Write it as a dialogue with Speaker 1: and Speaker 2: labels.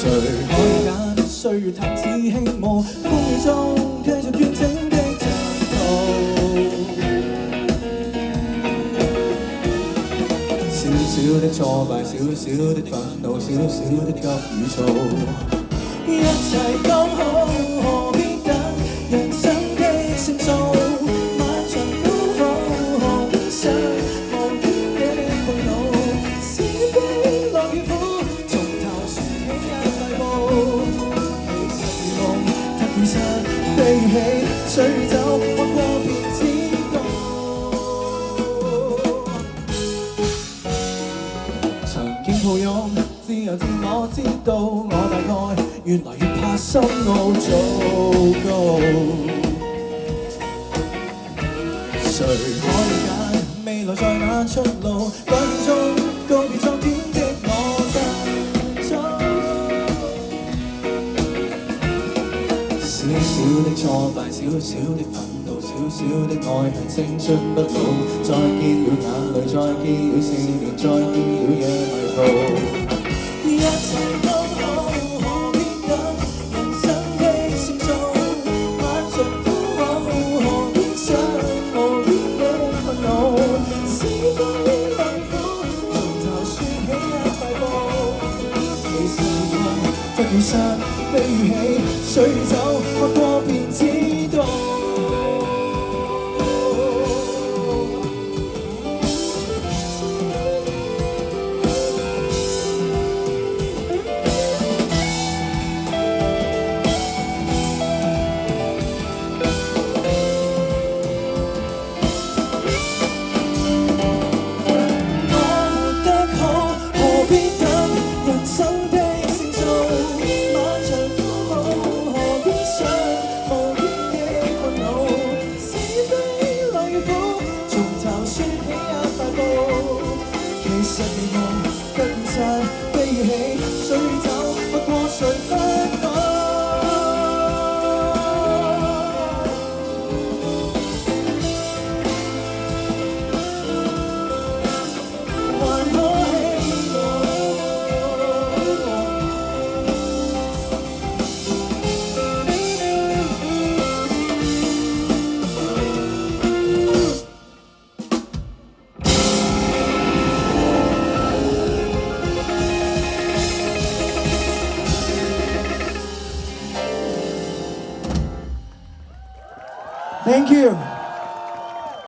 Speaker 1: 誰可以揀歲月彈似輕霧，風雨中繼續完整的長途。小小的挫敗，小小的憤怒，小小的急與躁，一切剛好，何必等人生的勝數？漫長都好，想無邊的困惱，是非樂與苦，從頭說起一大步。其實如夢，突然間悲喜，隨走劃過便知道。曾經抱擁，自由自我知道，我大概越來越怕深奧糟糕。誰可以揀未來在哪出路？改變中告別昨天的我振作。小小的挫敗，小小的憤怒，小小的愛恨，青春不老。再見了眼淚，再見了少年，再見了夜迷途。一切都好，何必等人生的勝數？漫長都好，何必想無邊的困惱？是非樂與苦，從頭說起一大步。其實夢得與失，悲與喜，隨走劃過便知道。其實如夢得現實，悲與喜，隨走不過誰不懂。還可希望。Thank you.